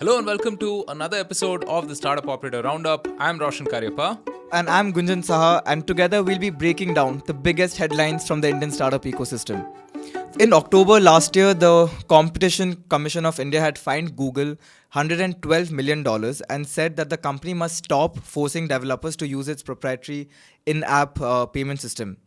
Hello and welcome to another episode of the Startup Operator Roundup. I'm Roshan Karyappa. And I'm Gunjan Saha, and together we'll be breaking down the biggest headlines from the Indian startup ecosystem. In October last year, the Competition Commission of India had fined Google $112 million and said that the company must stop forcing developers to use its proprietary in-app payment system,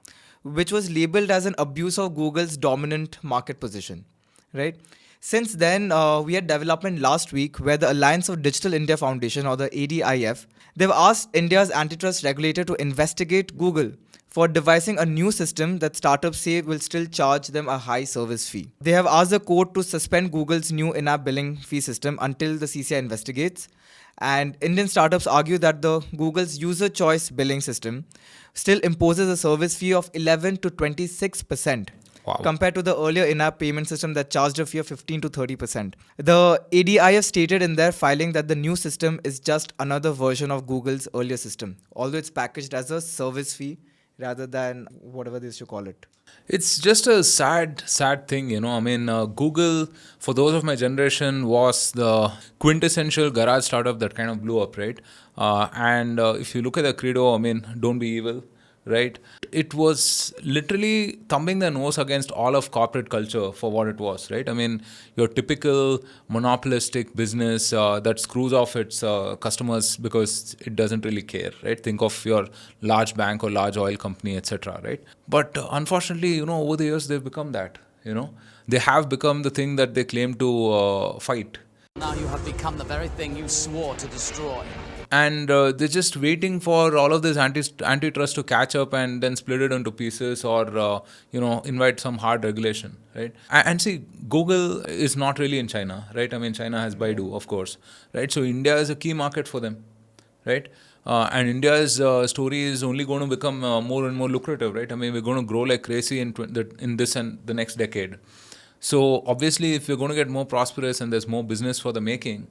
which was labeled as an abuse of Google's dominant market position, right? Since then, we had development last week where the Alliance of Digital India Foundation, or the ADIF, they've asked India's antitrust regulator to investigate Google for devising a new system that startups say will still charge them a high service fee. They have asked the court to suspend Google's new in-app billing fee system until the CCI investigates. And Indian startups argue that the Google's user choice billing system still imposes a service fee of 11 to 26%. Wow. Compared to the earlier in-app payment system that charged a fee of 15 to 30%. The ADIF stated in their filing that the new system is just another version of Google's earlier system, although it's packaged as a service fee rather than whatever they used to call it. It's just a sad thing, Google, for those of my generation, was the quintessential garage startup that kind of blew up, right? And if you look at the credo, don't be evil. Right? It was literally thumbing their nose against all of corporate culture for what it was, right? Your typical monopolistic business that screws off its customers because it doesn't really care, right? Think of your large bank or large oil company, etc., right? But unfortunately, over the years, they've become that, They have become the thing that they claim to fight. Now you have become the very thing you swore to destroy. And they're just waiting for all of this antitrust to catch up and then split it into pieces or, invite some hard regulation, right? And see, Google is not really in China, right? China has Baidu, of course, right? So India is a key market for them, right? And India's story is only going to become more and more lucrative, right? We're going to grow like crazy in this and the next decade. So obviously, if we're going to get more prosperous and there's more business for the making,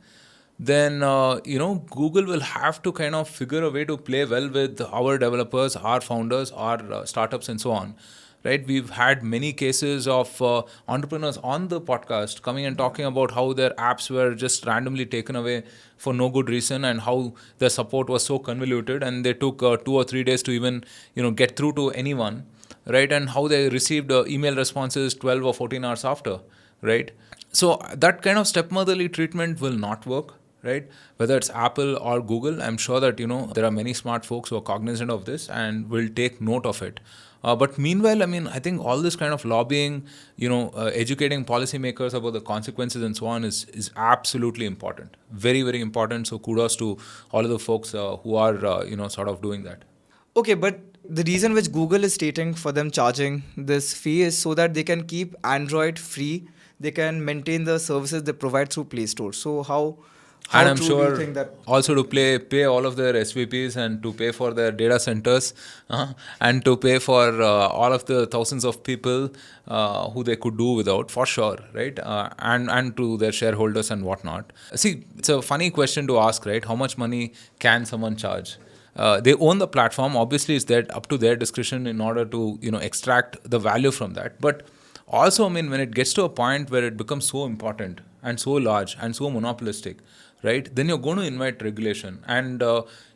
then Google will have to kind of figure a way to play well with our developers, our founders, our startups, and so on. Right? We've had many cases of entrepreneurs on the podcast coming and talking about how their apps were just randomly taken away for no good reason, and how their support was so convoluted, and they took 2 or 3 days to even get through to anyone, right? And how they received email responses 12 or 14 hours after, right? So that kind of stepmotherly treatment will not work. Right? Whether it's Apple or Google, I'm sure that, there are many smart folks who are cognizant of this and will take note of it. But meanwhile, I think all this kind of lobbying, educating policymakers about the consequences and so on is absolutely important. Very, very important. So kudos to all of the folks who are, sort of doing that. Okay, but the reason which Google is stating for them charging this fee is so that they can keep Android free. They can maintain the services they provide through Play Store. So how And I'm true sure do you think that also to pay all of their SVPs and to pay for their data centers and to pay for all of the thousands of people who they could do without, for sure, right? And to their shareholders and whatnot. See, it's a funny question to ask, right? How much money can someone charge? They own the platform. Obviously, it's up to their discretion in order to extract the value from that. But also, when it gets to a point where it becomes so important and so large and so monopolistic, right, then you're going to invite regulation. And,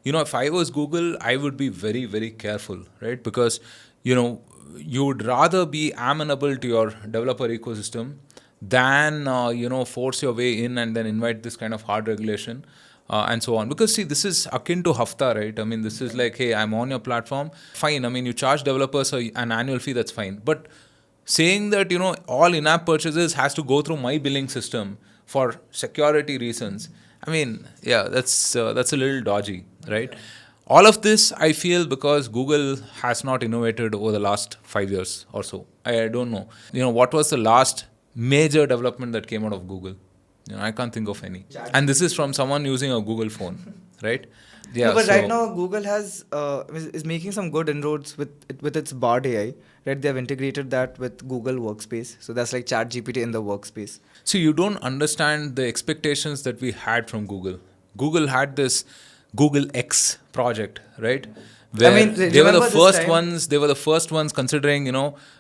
if I was Google, I would be very, very careful, right? Because, you would rather be amenable to your developer ecosystem than, force your way in and then invite this kind of hard regulation. And so on. Because see, this is akin to hafta, right? This is like, hey, I'm on your platform. Fine. You charge developers an annual fee, that's fine. But saying that, all in-app purchases has to go through my billing system for security reasons, that's a little dodgy, right? All of this, I feel, because Google has not innovated over the last 5 years or so. I don't know. What was the last major development that came out of Google? I can't think of any. And this is from someone using a Google phone, right? Yeah. No, but right now Google is making some good inroads with its Bard AI. Right, they have integrated that with Google Workspace. So that's like ChatGPT in the workspace. So you don't understand the expectations that we had from Google. Google had this Google X project, right? Where they were the first ones. They were the first ones considering,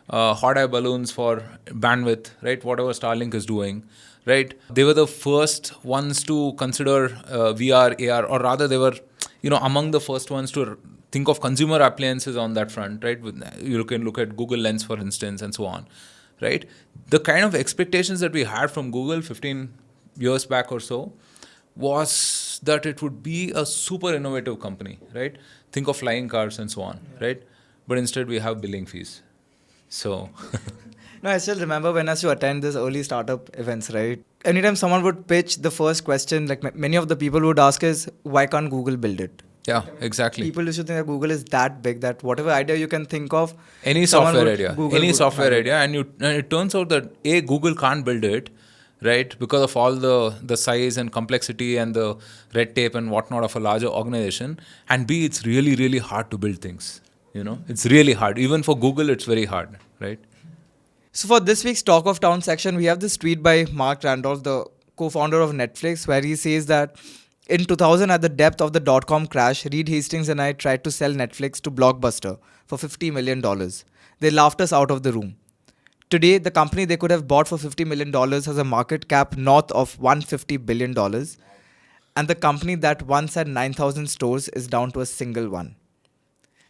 hot air balloons for bandwidth, right? Whatever Starlink is doing. right? They were the first ones to consider VR, AR, or rather, they were, among the first ones to think of consumer appliances on that front, right? You can look at Google Lens, for instance, and so on, right? The kind of expectations that we had from Google 15 years back or so was that it would be a super innovative company, right? Think of flying cars and so on, right? But instead, we have billing fees. So, No, I still remember when I used to attend these early startup events, right? Anytime someone would pitch, the first question, like many of the people would ask is, why can't Google build it? yeah, exactly. People used to think that Google is that big that whatever idea you can think of, Any someone software would- idea, Google any would software have it. idea, and it turns out that Google can't build it, right, because of all the size and complexity and the red tape and whatnot of a larger organization, and B, it's really really hard to build things. It's really hard. Even for Google, it's very hard, right? So for this week's Talk of Town section, we have this tweet by Mark Randolph, the co-founder of Netflix, where he says that in 2000, at the depth of the dot-com crash, Reed Hastings and I tried to sell Netflix to Blockbuster for $50 million. They laughed us out of the room. Today, the company they could have bought for $50 million has a market cap north of $150 billion. And the company that once had 9,000 stores is down to a single one.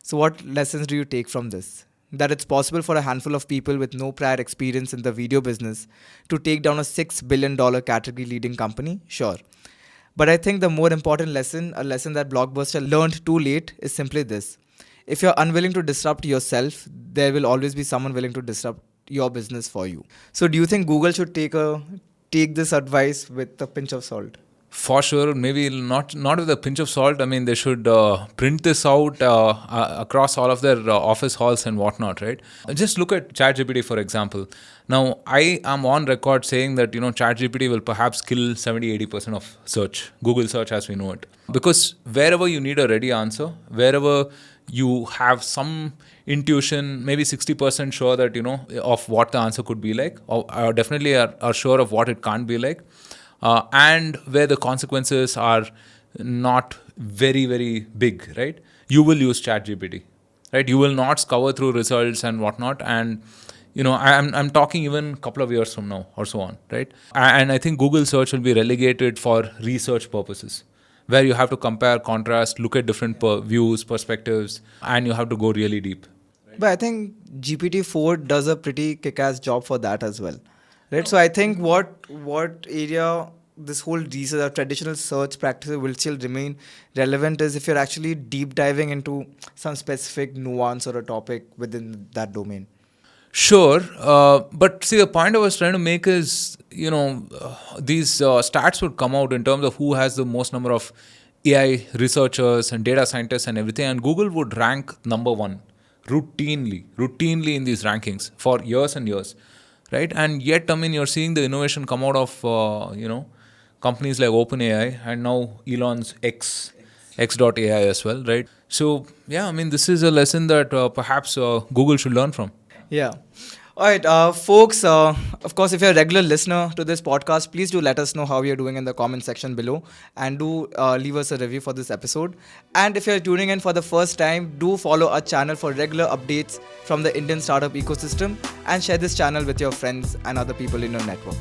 So what lessons do you take from this? That it's possible for a handful of people with no prior experience in the video business to take down a $6 billion category leading company? Sure. But I think the more important lesson, a lesson that Blockbuster learned too late, is simply this. If you're unwilling to disrupt yourself, there will always be someone willing to disrupt your business for you. So do you think Google should take this advice with a pinch of salt? For sure, maybe not with a pinch of salt. I mean, they should print this out across all of their office halls and whatnot, right? Just look at ChatGPT, for example. Now, I am on record saying that, ChatGPT will perhaps kill 70-80% of search, Google search as we know it. Because wherever you need a ready answer, wherever you have some intuition, maybe 60% sure that, of what the answer could be like, or definitely are sure of what it can't be like, and where the consequences are not very, very big, right? You will use ChatGPT, right? You will not scour through results and whatnot. And, I'm talking even a couple of years from now or so on, right? And I think Google search will be relegated for research purposes, where you have to compare, contrast, look at different views, perspectives, and you have to go really deep. But I think GPT-4 does a pretty kick-ass job for that as well. Right, so I think what area this whole research or traditional search practices will still remain relevant is if you're actually deep diving into some specific nuance or a topic within that domain. Sure, but see, the point I was trying to make is, these stats would come out in terms of who has the most number of AI researchers and data scientists and everything, and Google would rank number one routinely in these rankings for years and years. Right, and yet, I mean, you're seeing the innovation come out of companies like OpenAI and now Elon's X.AI as well, right? So yeah, I mean, this is a lesson that perhaps Google should learn from. Yeah. All right, folks, of course, if you're a regular listener to this podcast, please do let us know how you're doing in the comment section below, and do leave us a review for this episode. And if you're tuning in for the first time, do follow our channel for regular updates from the Indian startup ecosystem, and share this channel with your friends and other people in your network.